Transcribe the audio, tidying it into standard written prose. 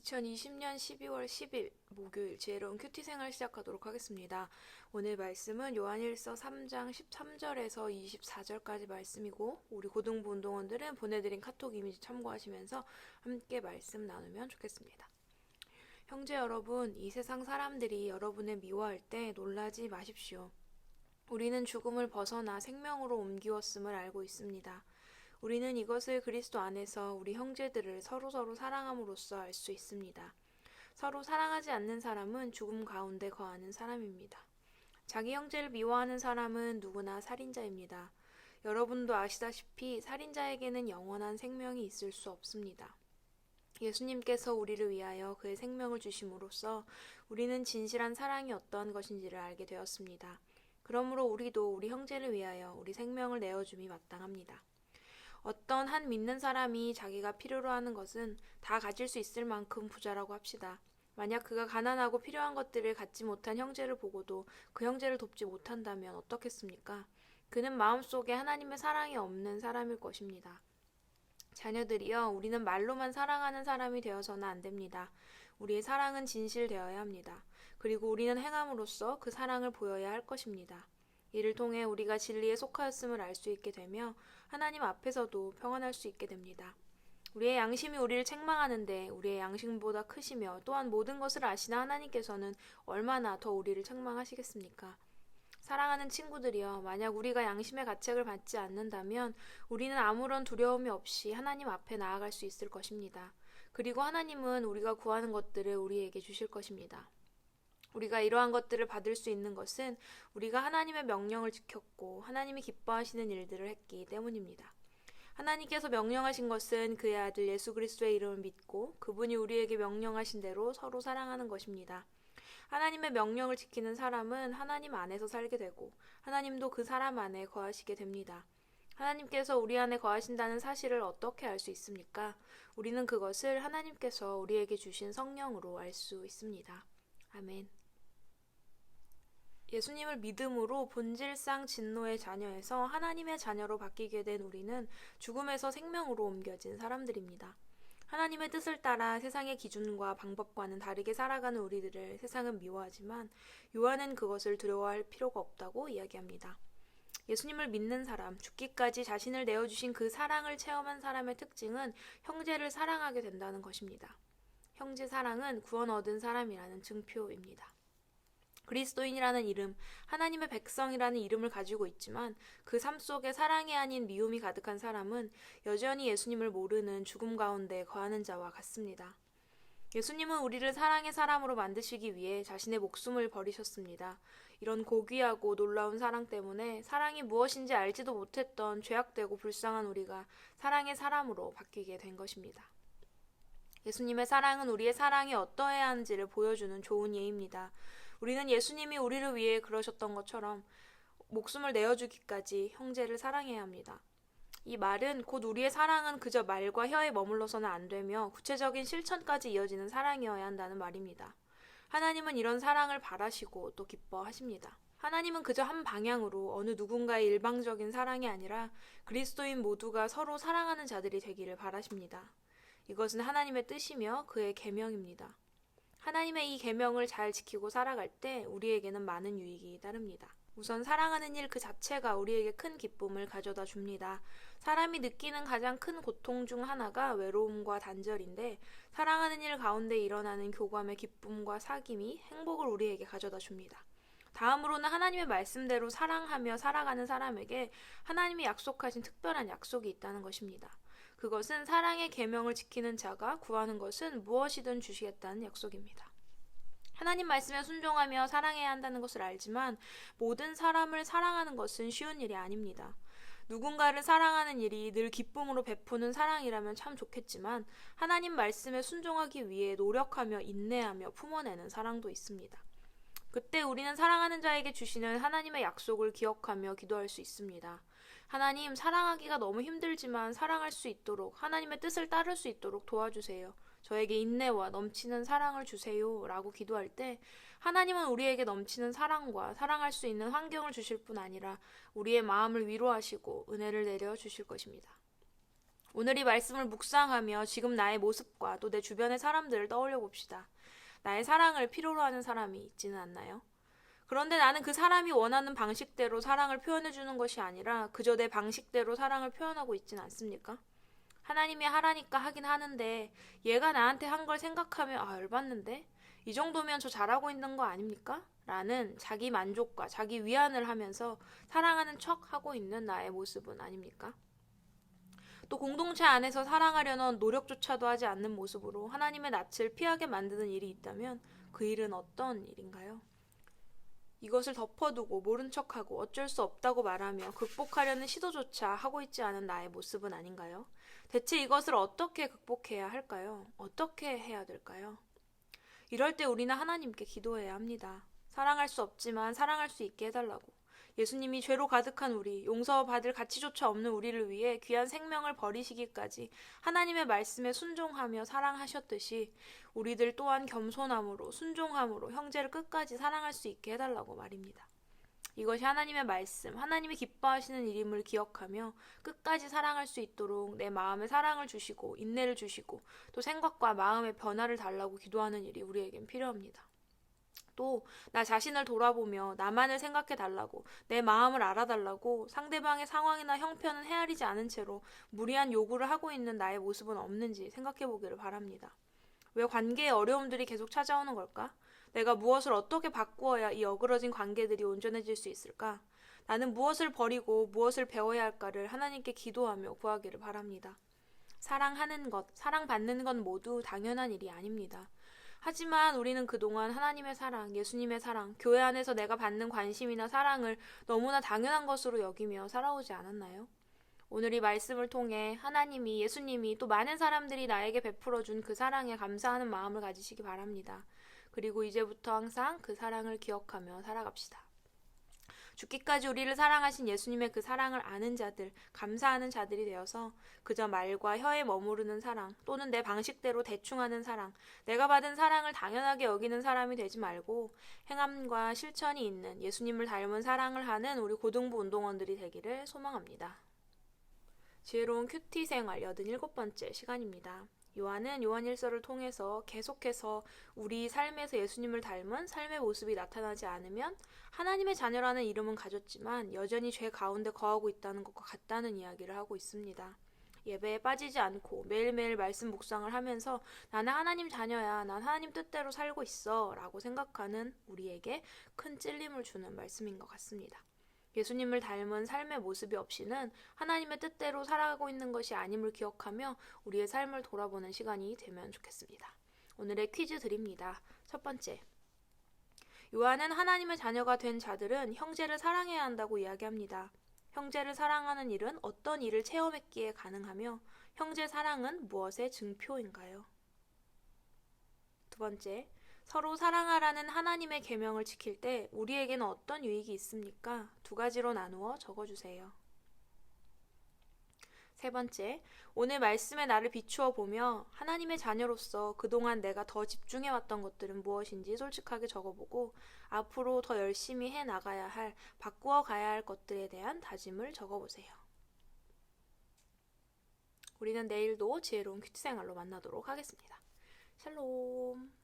2020년 12월 10일 목요일 지혜로운 큐티 생활 시작하도록 하겠습니다. 오늘 말씀은 요한일서 3장 13절에서 24절까지 말씀이고 우리 고등부 운동원들은 보내드린 카톡 이미지 참고하시면서 함께 말씀 나누면 좋겠습니다. 형제 여러분, 이 세상 사람들이 여러분을 미워할 때 놀라지 마십시오. 우리는 죽음을 벗어나 생명으로 옮기었음을 알고 있습니다. 우리는 이것을 그리스도 안에서 우리 형제들을 서로서로 사랑함으로써 알 수 있습니다. 서로 사랑하지 않는 사람은 죽음 가운데 거하는 사람입니다. 자기 형제를 미워하는 사람은 누구나 살인자입니다. 여러분도 아시다시피 살인자에게는 영원한 생명이 있을 수 없습니다. 예수님께서 우리를 위하여 그의 생명을 주심으로써 우리는 진실한 사랑이 어떠한 것인지를 알게 되었습니다. 그러므로 우리도 우리 형제를 위하여 우리 생명을 내어줌이 마땅합니다. 어떤 한 믿는 사람이 자기가 필요로 하는 것은 다 가질 수 있을 만큼 부자라고 합시다. 만약 그가 가난하고 필요한 것들을 갖지 못한 형제를 보고도 그 형제를 돕지 못한다면 어떻겠습니까? 그는 마음속에 하나님의 사랑이 없는 사람일 것입니다. 자녀들이여, 우리는 말로만 사랑하는 사람이 되어서는 안 됩니다. 우리의 사랑은 진실되어야 합니다. 그리고 우리는 행함으로써 그 사랑을 보여야 할 것입니다. 이를 통해 우리가 진리에 속하였음을 알 수 있게 되며 하나님 앞에서도 평안할 수 있게 됩니다. 우리의 양심이 우리를 책망하는데 우리의 양심보다 크시며 또한 모든 것을 아시는 하나님께서는 얼마나 더 우리를 책망하시겠습니까? 사랑하는 친구들이여, 만약 우리가 양심의 가책을 받지 않는다면 우리는 아무런 두려움이 없이 하나님 앞에 나아갈 수 있을 것입니다. 그리고 하나님은 우리가 구하는 것들을 우리에게 주실 것입니다. 우리가 이러한 것들을 받을 수 있는 것은 우리가 하나님의 명령을 지켰고 하나님이 기뻐하시는 일들을 했기 때문입니다. 하나님께서 명령하신 것은 그의 아들 예수 그리스도의 이름을 믿고 그분이 우리에게 명령하신 대로 서로 사랑하는 것입니다. 하나님의 명령을 지키는 사람은 하나님 안에서 살게 되고 하나님도 그 사람 안에 거하시게 됩니다. 하나님께서 우리 안에 거하신다는 사실을 어떻게 알 수 있습니까? 우리는 그것을 하나님께서 우리에게 주신 성령으로 알 수 있습니다. 아멘. 예수님을 믿음으로 본질상 진노의 자녀에서 하나님의 자녀로 바뀌게 된 우리는 죽음에서 생명으로 옮겨진 사람들입니다. 하나님의 뜻을 따라 세상의 기준과 방법과는 다르게 살아가는 우리들을 세상은 미워하지만 요한은 그것을 두려워할 필요가 없다고 이야기합니다. 예수님을 믿는 사람, 죽기까지 자신을 내어주신 그 사랑을 체험한 사람의 특징은 형제를 사랑하게 된다는 것입니다. 형제 사랑은 구원 얻은 사람이라는 증표입니다. 그리스도인이라는 이름, 하나님의 백성이라는 이름을 가지고 있지만 그 삶 속에 사랑이 아닌 미움이 가득한 사람은 여전히 예수님을 모르는 죽음 가운데 거하는 자와 같습니다. 예수님은 우리를 사랑의 사람으로 만드시기 위해 자신의 목숨을 버리셨습니다. 이런 고귀하고 놀라운 사랑 때문에 사랑이 무엇인지 알지도 못했던 죄악되고 불쌍한 우리가 사랑의 사람으로 바뀌게 된 것입니다. 예수님의 사랑은 우리의 사랑이 어떠해야 하는지를 보여주는 좋은 예입니다. 우리는 예수님이 우리를 위해 그러셨던 것처럼 목숨을 내어주기까지 형제를 사랑해야 합니다. 이 말은 곧 우리의 사랑은 그저 말과 혀에 머물러서는 안 되며 구체적인 실천까지 이어지는 사랑이어야 한다는 말입니다. 하나님은 이런 사랑을 바라시고 또 기뻐하십니다. 하나님은 그저 한 방향으로 어느 누군가의 일방적인 사랑이 아니라 그리스도인 모두가 서로 사랑하는 자들이 되기를 바라십니다. 이것은 하나님의 뜻이며 그의 계명입니다. 하나님의 이 계명을 잘 지키고 살아갈 때 우리에게는 많은 유익이 따릅니다. 우선 사랑하는 일 그 자체가 우리에게 큰 기쁨을 가져다 줍니다. 사람이 느끼는 가장 큰 고통 중 하나가 외로움과 단절인데 사랑하는 일 가운데 일어나는 교감의 기쁨과 사귐이 행복을 우리에게 가져다 줍니다. 다음으로는 하나님의 말씀대로 사랑하며 살아가는 사람에게 하나님이 약속하신 특별한 약속이 있다는 것입니다. 그것은 사랑의 계명을 지키는 자가 구하는 것은 무엇이든 주시겠다는 약속입니다. 하나님 말씀에 순종하며 사랑해야 한다는 것을 알지만 모든 사람을 사랑하는 것은 쉬운 일이 아닙니다. 누군가를 사랑하는 일이 늘 기쁨으로 베푸는 사랑이라면 참 좋겠지만 하나님 말씀에 순종하기 위해 노력하며 인내하며 품어내는 사랑도 있습니다. 그때 우리는 사랑하는 자에게 주시는 하나님의 약속을 기억하며 기도할 수 있습니다. 하나님, 사랑하기가 너무 힘들지만 사랑할 수 있도록 하나님의 뜻을 따를 수 있도록 도와주세요. 저에게 인내와 넘치는 사랑을 주세요 라고 기도할 때 하나님은 우리에게 넘치는 사랑과 사랑할 수 있는 환경을 주실 뿐 아니라 우리의 마음을 위로하시고 은혜를 내려 주실 것입니다. 오늘 이 말씀을 묵상하며 지금 나의 모습과 또 내 주변의 사람들을 떠올려 봅시다. 나의 사랑을 필요로 하는 사람이 있지는 않나요? 그런데 나는 그 사람이 원하는 방식대로 사랑을 표현해 주는 것이 아니라 그저 내 방식대로 사랑을 표현하고 있진 않습니까? 하나님이 하라니까 하긴 하는데 얘가 나한테 한 걸 생각하면 열받는데? 이 정도면 저 잘하고 있는 거 아닙니까? 라는 자기 만족과 자기 위안을 하면서 사랑하는 척 하고 있는 나의 모습은 아닙니까? 또 공동체 안에서 사랑하려는 노력조차도 하지 않는 모습으로 하나님의 낯을 피하게 만드는 일이 있다면 그 일은 어떤 일인가요? 이것을 덮어두고 모른 척하고 어쩔 수 없다고 말하며 극복하려는 시도조차 하고 있지 않은 나의 모습은 아닌가요? 대체 이것을 어떻게 극복해야 할까요? 어떻게 해야 될까요? 이럴 때 우리는 하나님께 기도해야 합니다. 사랑할 수 없지만 사랑할 수 있게 해달라고. 예수님이 죄로 가득한 우리, 용서받을 가치조차 없는 우리를 위해 귀한 생명을 버리시기까지 하나님의 말씀에 순종하며 사랑하셨듯이 우리들 또한 겸손함으로 순종함으로 형제를 끝까지 사랑할 수 있게 해달라고 말입니다. 이것이 하나님의 말씀, 하나님이 기뻐하시는 일임을 기억하며 끝까지 사랑할 수 있도록 내 마음에 사랑을 주시고 인내를 주시고 또 생각과 마음의 변화를 달라고 기도하는 일이 우리에겐 필요합니다. 또 나 자신을 돌아보며 나만을 생각해 달라고 내 마음을 알아달라고 상대방의 상황이나 형편은 헤아리지 않은 채로 무리한 요구를 하고 있는 나의 모습은 없는지 생각해 보기를 바랍니다. 왜 관계의 어려움들이 계속 찾아오는 걸까? 내가 무엇을 어떻게 바꾸어야 이 어그러진 관계들이 온전해질 수 있을까? 나는 무엇을 버리고 무엇을 배워야 할까를 하나님께 기도하며 구하기를 바랍니다. 사랑하는 것, 사랑받는 것 모두 당연한 일이 아닙니다. 하지만 우리는 그동안 하나님의 사랑, 예수님의 사랑, 교회 안에서 내가 받는 관심이나 사랑을 너무나 당연한 것으로 여기며 살아오지 않았나요? 오늘 이 말씀을 통해 하나님이, 예수님이 또 많은 사람들이 나에게 베풀어준 그 사랑에 감사하는 마음을 가지시기 바랍니다. 그리고 이제부터 항상 그 사랑을 기억하며 살아갑시다. 죽기까지 우리를 사랑하신 예수님의 그 사랑을 아는 자들, 감사하는 자들이 되어서 그저 말과 혀에 머무르는 사랑 또는 내 방식대로 대충 하는 사랑, 내가 받은 사랑을 당연하게 여기는 사람이 되지 말고 행함과 실천이 있는 예수님을 닮은 사랑을 하는 우리 고등부 운동원들이 되기를 소망합니다. 지혜로운 큐티 생활 87번째 시간입니다. 요한은 요한일서를 통해서 계속해서 우리 삶에서 예수님을 닮은 삶의 모습이 나타나지 않으면 하나님의 자녀라는 이름은 가졌지만 여전히 죄 가운데 거하고 있다는 것과 같다는 이야기를 하고 있습니다. 예배에 빠지지 않고 매일매일 말씀 묵상을 하면서 나는 하나님 자녀야, 난 하나님 뜻대로 살고 있어 라고 생각하는 우리에게 큰 찔림을 주는 말씀인 것 같습니다. 예수님을 닮은 삶의 모습이 없이는 하나님의 뜻대로 살아가고 있는 것이 아님을 기억하며 우리의 삶을 돌아보는 시간이 되면 좋겠습니다. 오늘의 퀴즈 드립니다. 첫 번째, 요한은 하나님의 자녀가 된 자들은 형제를 사랑해야 한다고 이야기합니다. 형제를 사랑하는 일은 어떤 일을 체험했기에 가능하며 형제 사랑은 무엇의 증표인가요? 두 번째, 서로 사랑하라는 하나님의 계명을 지킬 때 우리에게는 어떤 유익이 있습니까? 두 가지로 나누어 적어주세요. 세 번째, 오늘 말씀에 나를 비추어 보며 하나님의 자녀로서 그동안 내가 더 집중해왔던 것들은 무엇인지 솔직하게 적어보고 앞으로 더 열심히 해나가야 할, 바꾸어 가야 할 것들에 대한 다짐을 적어보세요. 우리는 내일도 지혜로운 큐티 생활로 만나도록 하겠습니다. 샬롬.